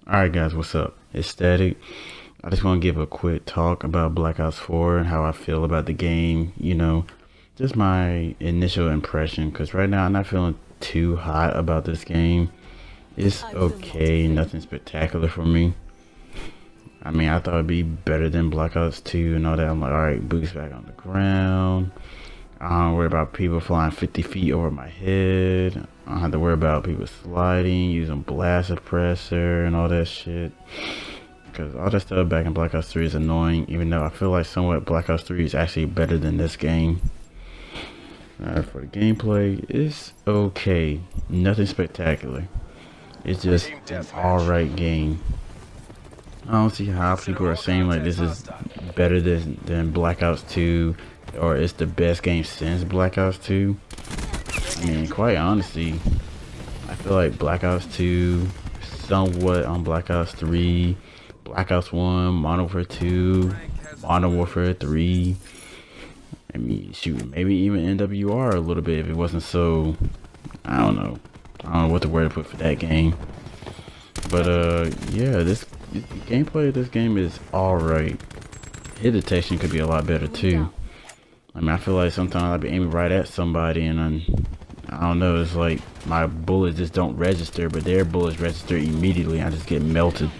Alright guys, what's up? It's Static. I just want to give a quick talk about Black Ops 4 and how I feel about the game. Just my initial impression, because right now I'm not feeling too hot about this game. It's okay, nothing spectacular for me. I mean, I thought it'd be better than Black Ops 2 and all that. I'm like, alright, boots back on the ground. I don't worry about people flying 50 feet over my head. I don't have to worry about people sliding, using blast suppressor and all that shit. Because all that stuff back in Black Ops 3 is annoying, even though I feel like somewhat Black Ops 3 is actually better than this game. For the gameplay, it's okay. Nothing spectacular. It's just an alright game. I don't see how people are saying like this is better than Black Ops 2 or it's the best game since Black Ops 2. I mean, quite honestly, I feel like Black Ops 2, somewhat on Black Ops 3, Black Ops 1, Modern Warfare 2, Modern Warfare 3. I mean, shoot, maybe even NWR a little bit if it wasn't so, I don't know what the word to put for that game. But yeah, this gameplay of this game is alright. Hit detection could be a lot better too. I mean, I feel like sometimes I'll be aiming right at somebody and I don't know, it's like my bullets just don't register, but their bullets register immediately. I just get melted.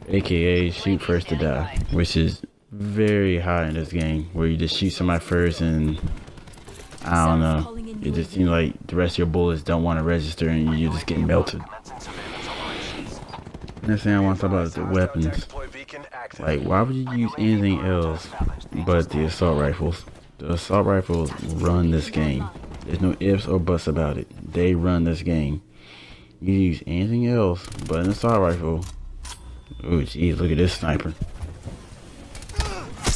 AKA shoot first to die, which is very high in this game, where you just shoot somebody first and I don't know, it just seems like the rest of your bullets don't want to register and you just get melted. Next thing I want to talk about is the weapons. Like, why would you use anything else but the assault rifles? The assault rifles run this game. There's no ifs or buts about it. They run this game. You use anything else but an assault rifle. Oh jeez, look at this sniper.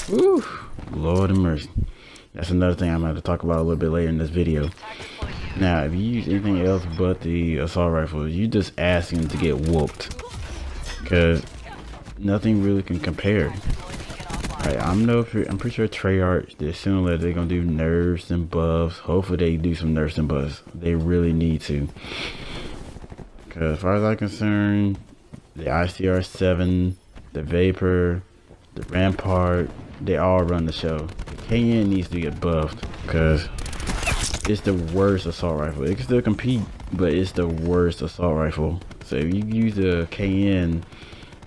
Woo! Lord of mercy. That's another thing I'm going to talk about a little bit later in this video. Now, if you use anything else but the assault rifle, you just asking to get whooped. Because nothing really can compare. Right, I'm pretty sure Treyarch, they're assuming that they're gonna do nerfs and buffs. Hopefully they do some nerfs and buffs. They really need to. Cause as far as I'm concerned, the ICR-7, the Vapor, the Rampart, they all run the show. The KN needs to get buffed because it's the worst assault rifle. It can still compete, but it's the worst assault rifle. So if you use the KN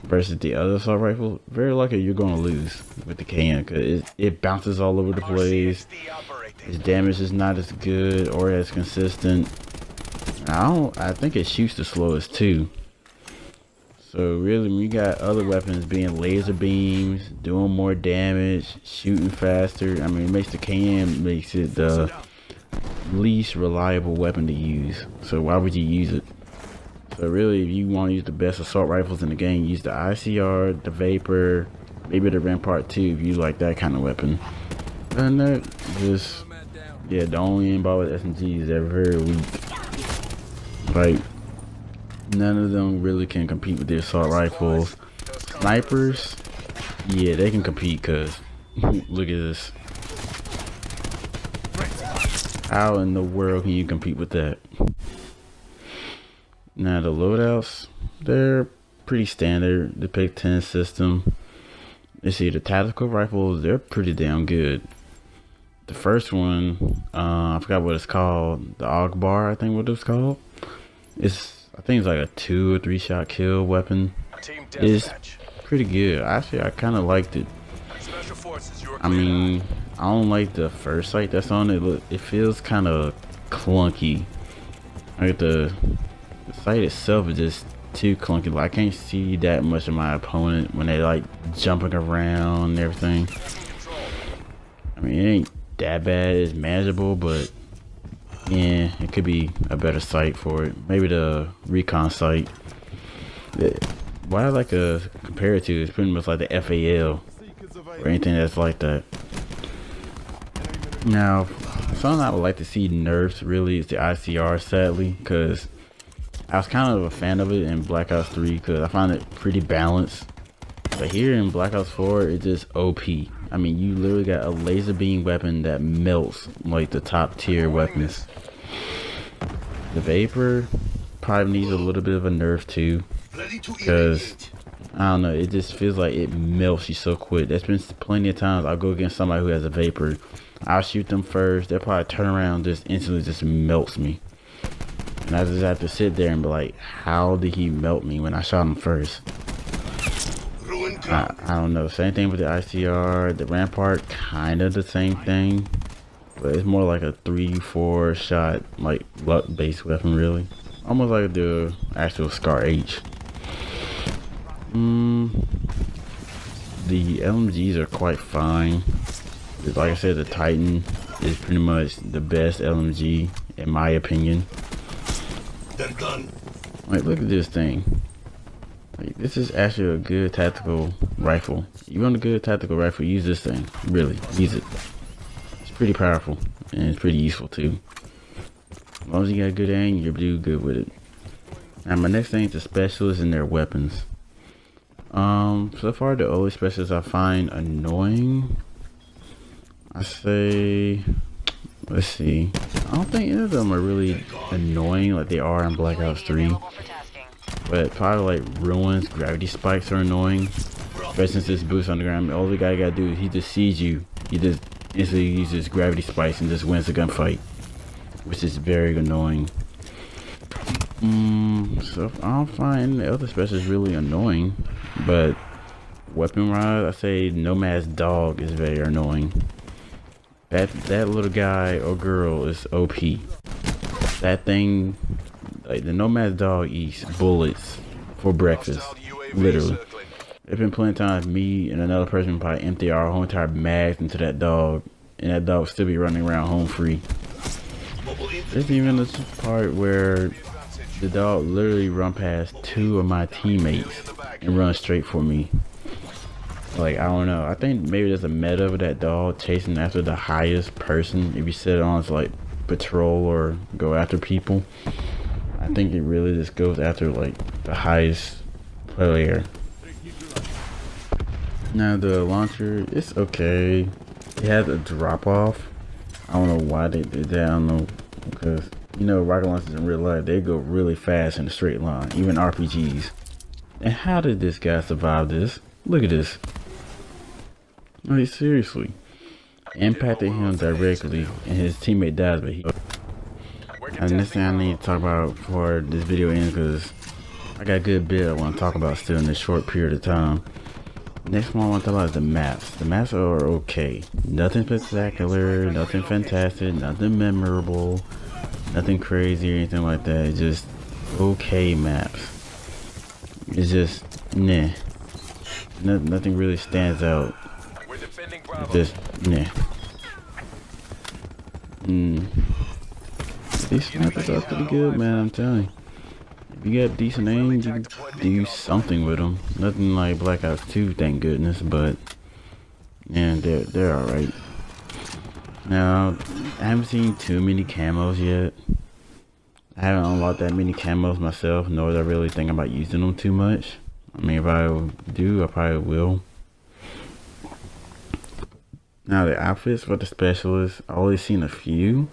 versus the other assault rifle, very likely you're going to lose with the KN because it bounces all over the place. Its damage is not as good or as consistent. I think it shoots the slowest too. So really, when you got other weapons being laser beams, doing more damage, shooting faster, I mean, it makes the KN makes it the least reliable weapon to use. So why would you use it? So really, if you want to use the best assault rifles in the game, use the ICR, the Vapor, maybe the Rampart 2 if you like that kind of weapon. And that just, yeah, the only aimbot with SMGs, they're very weak. Like, none of them really can compete with the assault rifles. Snipers, yeah, they can compete because, look at this. How in the world can you compete with that? Now the loadouts, they're pretty standard. The Pick-10 system. You see the tactical rifles, they're pretty damn good. The first one, I forgot what it's called. The Ogbar, I think what it's called. I think it's like a 2 or 3 shot kill weapon. It's pretty good. Actually, I kind of liked it. I mean, I don't like the first sight that's on it. Look, it feels kind of clunky. Like the sight itself is just too clunky. Like, I can't see that much of my opponent when they like jumping around and everything. I mean, it ain't that bad. It's manageable, but yeah, it could be a better sight for it. Maybe the recon sight. What I like to compare it to is pretty much like the FAL or anything that's like that. Now, something I would like to see nerfs really is the ICR, sadly, because I was kind of a fan of it in Black Ops 3 because I find it pretty balanced. But here in Black Ops 4, it's just OP. I mean, you literally got a laser beam weapon that melts like the top tier weapons. The Vapor probably needs a little bit of a nerf too. Ready to because irradiate. I don't know, it just feels like it melts you so quick. There's been plenty of times I'll go against somebody who has a vapor. I'll shoot them first. They'll probably turn around, just instantly just melts me. And I just have to sit there and be like, how did he melt me when I shot him first? Ruin I, ground. I don't know. Same thing with the ICR. The Rampart, kind of the same thing. But it's more like a 3-4 shot, like luck based weapon, really. Almost like the actual Scar H. The LMGs are quite fine. Like I said, the Titan is pretty much the best LMG, in my opinion. They're done. Like, look at this thing. Like, this is actually a good tactical rifle. You want a good tactical rifle, use this thing. Really, use it. It's pretty powerful, and it's pretty useful too. As long as you got good aim, you'll do good with it. Now, my next thing is the specialists and their weapons. So far, the only specialists I find annoying, I say, let's see. I don't think any of them are really annoying like they are in Black Ops 3. But probably like Ruins, gravity spikes are annoying. But since this boost on the ground, all the guy gotta do is he just sees you. He just instantly uses gravity spikes and just wins the gunfight. Which is very annoying. So I don't find the other specials really annoying. But weapon wise, I say Nomad's dog is very annoying. That little guy or girl is OP. That thing, like the Nomad's dog eats bullets for breakfast. Literally. There's been plenty of times me and another person probably empty our whole entire mags into that dog, and that dog still be running around home free. There's even this part where the dog literally run past 2 of my teammates and run straight for me. Like, I don't know. I think maybe there's a meta of that dog chasing after the highest person. If you set it on to like patrol or go after people, I think it really just goes after like the highest player. Now the launcher, it's okay. It has a drop off. I don't know why they did that. I don't know, because you know rocket launchers in real life, they go really fast in a straight line, even RPGs. And how did this guy survive this? Look at this. Like, seriously. Impacted him directly and his teammate dies, but he... And this thing I need to talk about before this video ends, because I got a good bit I want to talk about still in this short period of time. Next one I want to talk about is the maps. The maps are okay. Nothing spectacular, nothing fantastic, nothing memorable, nothing crazy or anything like that. It's just okay maps. It's just, nah. Nothing really stands out. Just, nah. These snipers are pretty good, man, I'm telling you. If you got decent aim, you can do something with them. Nothing like Black Ops 2, thank goodness, but yeah, they're alright. Now, I haven't seen too many camos yet. I haven't unlocked that many camos myself, nor do I really think about using them too much. I mean, if I do, I probably will. Now, the outfits for the specialists, I only seen a few.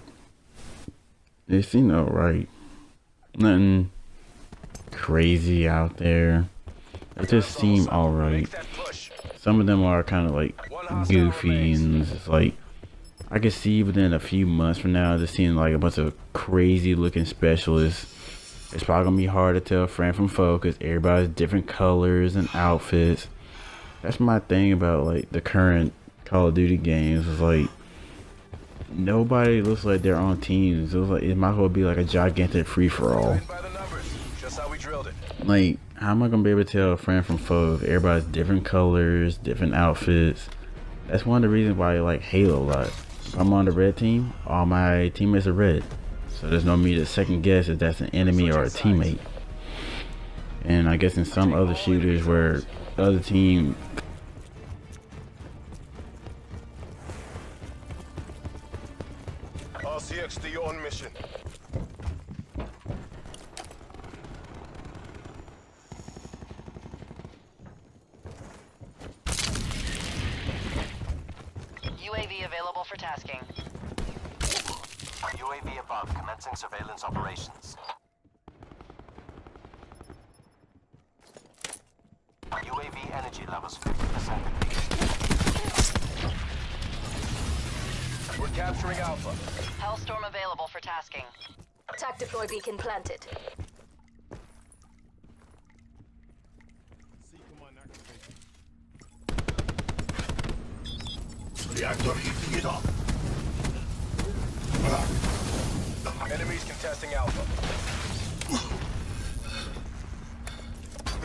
They seem alright. Nothing crazy out there. They just seem alright. Some of them are kind of like goofy, and it's like I could see within a few months from now just seeing like a bunch of crazy looking specialists. It's probably gonna be hard to tell friend from foe because everybody's different colors and outfits. That's my thing about like the current Call of Duty games. Is like nobody looks like they're on teams. It looks like it might as well be like a gigantic free-for-all. Like, how am I gonna be able to tell a friend from foe if everybody's different colors, different outfits? That's one of the reasons why I like Halo a lot. If I'm on the red team, all my teammates are red. So there's no need to second guess if that's an enemy or a teammate. And I guess in some other shooters where the other team... RCXD on mission. UAV available for tasking. UAV above, commencing surveillance operations. energy levels 50% at least. We're capturing Alpha. Hellstorm available for tasking. Attack deploy beacon planted. Reactor heating it up. Enemies contesting Alpha.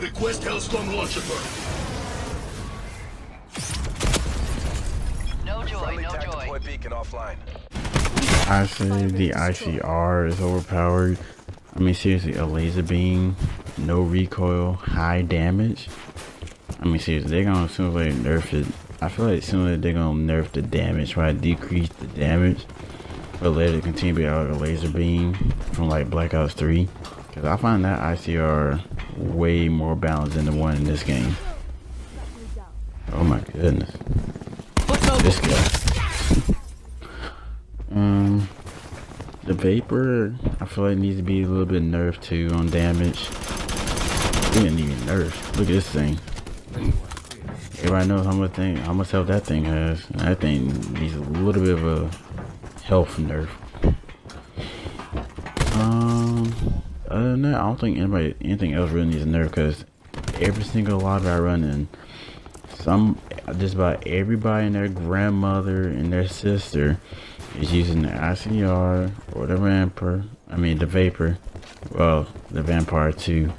Request Hellstorm launcher burn. No joy, Friendly no tac joy. deploy beacon offline. I say the ICR is overpowered. I mean, seriously, a laser beam, no recoil, high damage. I mean, seriously, they're gonna soon as they nerf it. I feel like soon as they're gonna nerf the damage, try to decrease the damage, but let it continue to be like a laser beam from like Black Ops 3. Cause I find that ICR way more balanced than the one in this game. Oh my goodness. This guy. The Vapor, I feel like needs to be a little bit nerfed too on damage. It didn't even nerf. Look at this thing. Everybody knows how much health that thing has. That thing needs a little bit of a health nerf. Other than that, I don't think anything else really needs a nerf, because every single lobby I run in, just about everybody and their grandmother and their sister is using the ICR or the Vapor. Well, the Vampire too.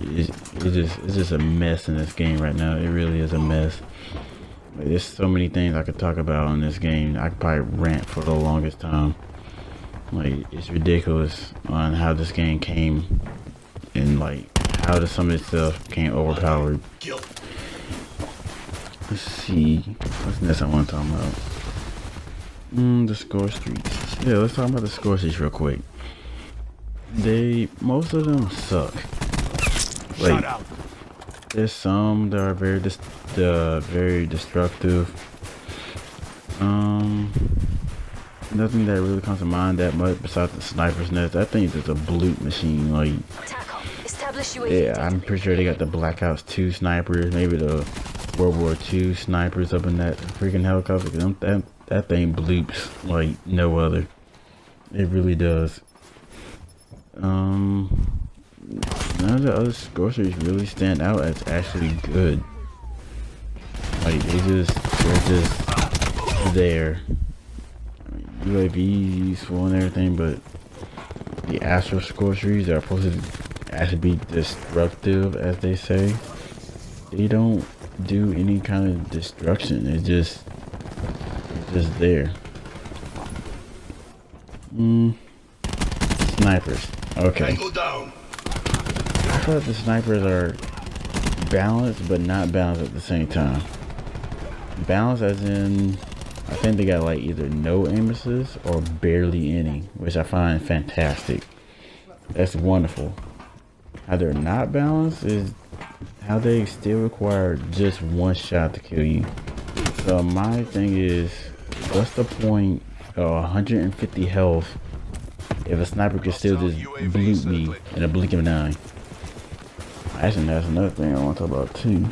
It's just a mess in this game right now. It really is a mess. Like, there's so many things I could talk about in this game. I could probably rant for the longest time. Like, it's ridiculous on how this game came, and like how some of this stuff became overpowered. Let's see, what's next I want to talk about? The score streaks. Yeah, let's talk about the score streaks real quick. Most of them suck. Like, there's some that are very destructive. Nothing that really comes to mind that much besides the sniper's nest. I think it's a bloop machine. Like, yeah, I'm pretty sure they got the Black Ops 2 snipers, maybe the World War II snipers up in that freaking helicopter. That thing bloops like no other. It really does. None of the other score streaks really stand out as actually good. Like, they're just there. I mean, UAV useful and everything, but the actual score streaks are supposed to actually be destructive, as they say. They don't do any kind of destruction. It's just there. Snipers. Okay. I thought the snipers are balanced, but not balanced at the same time. Balanced as in, I think they got like either no aim assist or barely any, which I find fantastic. That's wonderful. How they're not balanced is how they still require just one shot to kill you. So my thing is, what's the point of 150 health if a sniper can still just bloop me in a blink of an eye? Actually, that's another thing I want to talk about too.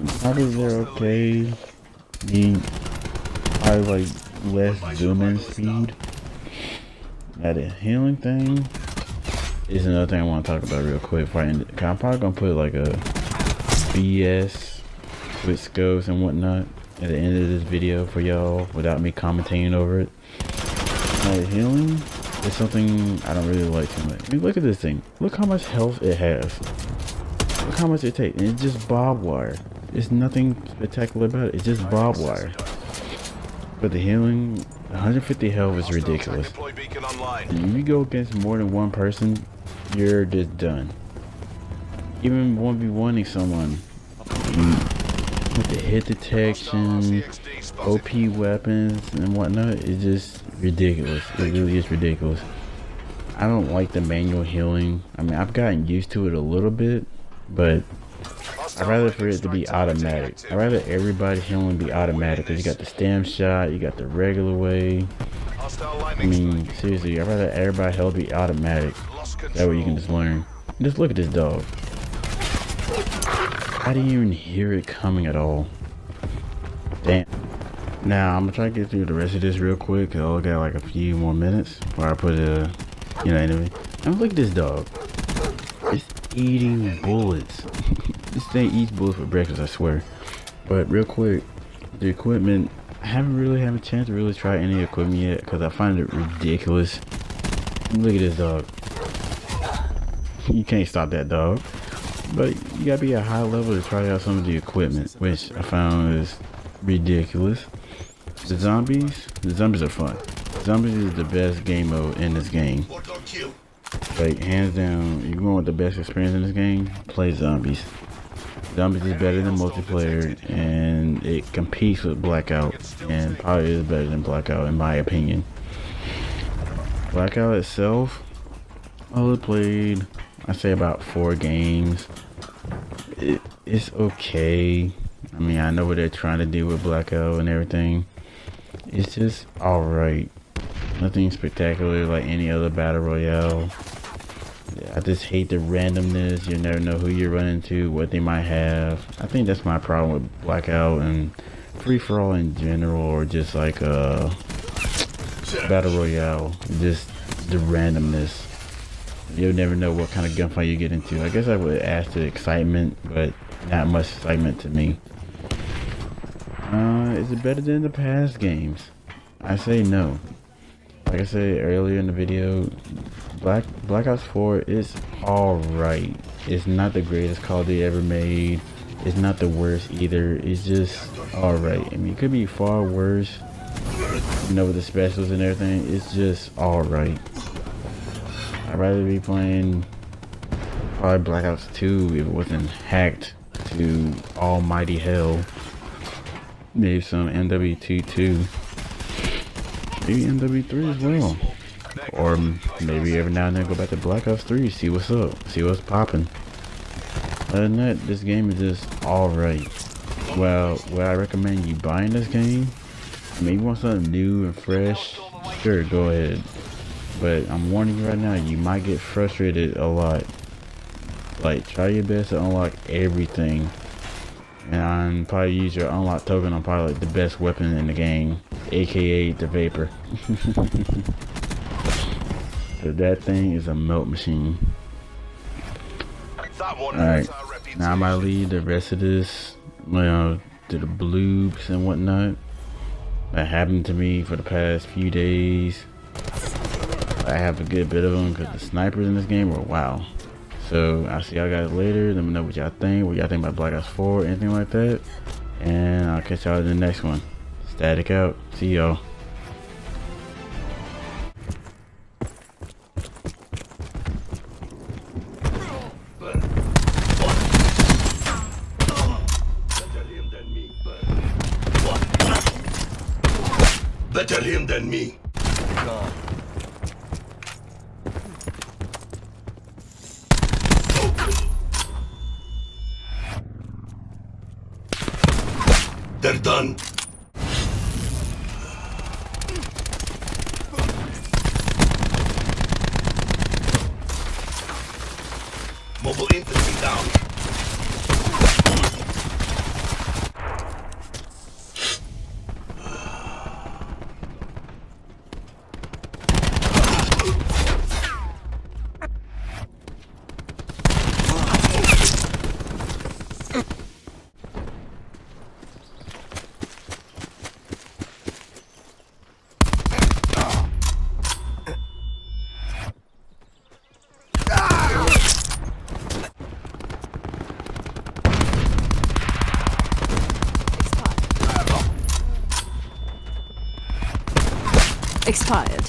Snipers are okay. Need probably like less zoom in speed. Now the healing thing is another thing I want to talk about real quick before I end it. I'm probably gonna put like a BS with scopes and whatnot at the end of this video for y'all without me commentating over it. Now healing is something I don't really like too much. I mean, look at this thing. Look how much health it has. Look how much it takes. And it's just barbed wire. There's nothing spectacular about it. It's just barbed wire. But the healing, 150 health is ridiculous. If you go against more than one person, you're just done. Even 1v1ing someone with the hit detection, OP weapons and whatnot, it's just ridiculous. It really is ridiculous. I don't like the manual healing. I mean, I've gotten used to it a little bit, but I'd rather for it to be automatic. I'd rather everybody healing be automatic, because you got the stem shot, you got the regular way. I mean, seriously, I'd rather everybody health be automatic. That way you can just learn. Just look at this dog. I didn't even hear it coming at all. Damn. Now I'm gonna try to get through the rest of this real quick, cause I only got like a few more minutes where I put a, enemy. And look at this dog. It's eating bullets. This thing eats bullets for breakfast, I swear. But real quick, the equipment, I haven't really had a chance to really try any equipment yet, cause I find it ridiculous. Look at this dog. You can't stop that dog. But you gotta be at a high level to try out some of the equipment, which I found is ridiculous. The zombies are fun. Zombies is the best game mode in this game. Like, hands down, you want the best experience in this game, play zombies. Zombies is better than multiplayer, and it competes with Blackout, and probably is better than Blackout in my opinion. Blackout itself, I only played, I say about 4 games. It's okay. I mean, I know what they're trying to do with Blackout and everything. It's just alright. Nothing spectacular like any other battle royale. I just hate the randomness. You never know who you're running to, what they might have. I think that's my problem with Blackout and free-for-all in general, or just like battle royale. Just the randomness. You'll never know what kind of gunfight you get into. I guess I would add to excitement, but not much excitement to me. Is it better than the past games? I say no. Like I said earlier in the video, Black Ops 4 is alright. It's not the greatest Call of Duty ever made. It's not the worst either. It's just alright. I mean, it could be far worse. You know, with the specials and everything, it's just alright. I'd rather be playing probably Black Ops 2 if it wasn't hacked to almighty hell. Maybe some MW2 too. Maybe MW3 as well. Or maybe every now and then go back to Black Ops 3, see what's up, see what's popping. Other than that, this game is just alright. Well, would I recommend you buying this game? Maybe you want something new and fresh? Sure, go ahead. But I'm warning you right now, you might get frustrated a lot. Like, try your best to unlock everything. And probably use your unlock token on probably like the best weapon in the game, aka the Vapor. So that thing is a melt machine. Alright, now I might leave the rest of this, to the bloops and whatnot that happened to me for the past few days. I have a good bit of them because the snipers in this game were wow. So I'll see y'all guys later. Let me know what y'all think about Black Ops 4, anything like that. And I'll catch y'all in the next one. Static out. See y'all. Better him than me. They're done. Mobile infantry down. Expired.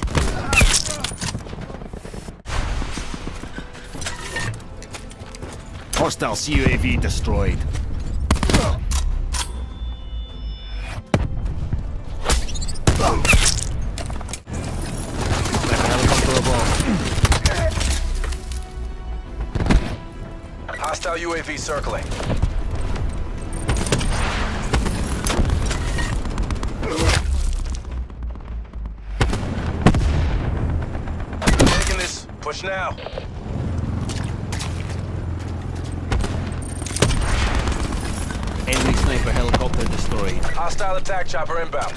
Hostile UAV destroyed. Hostile UAV circling. Taking this. Push now. 5 Sniper helicopter destroyed. Hostile attack chopper inbound.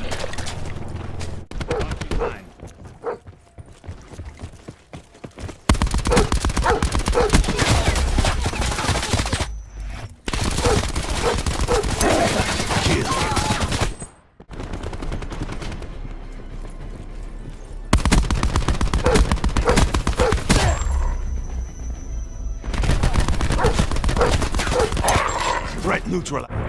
Threat neutralized.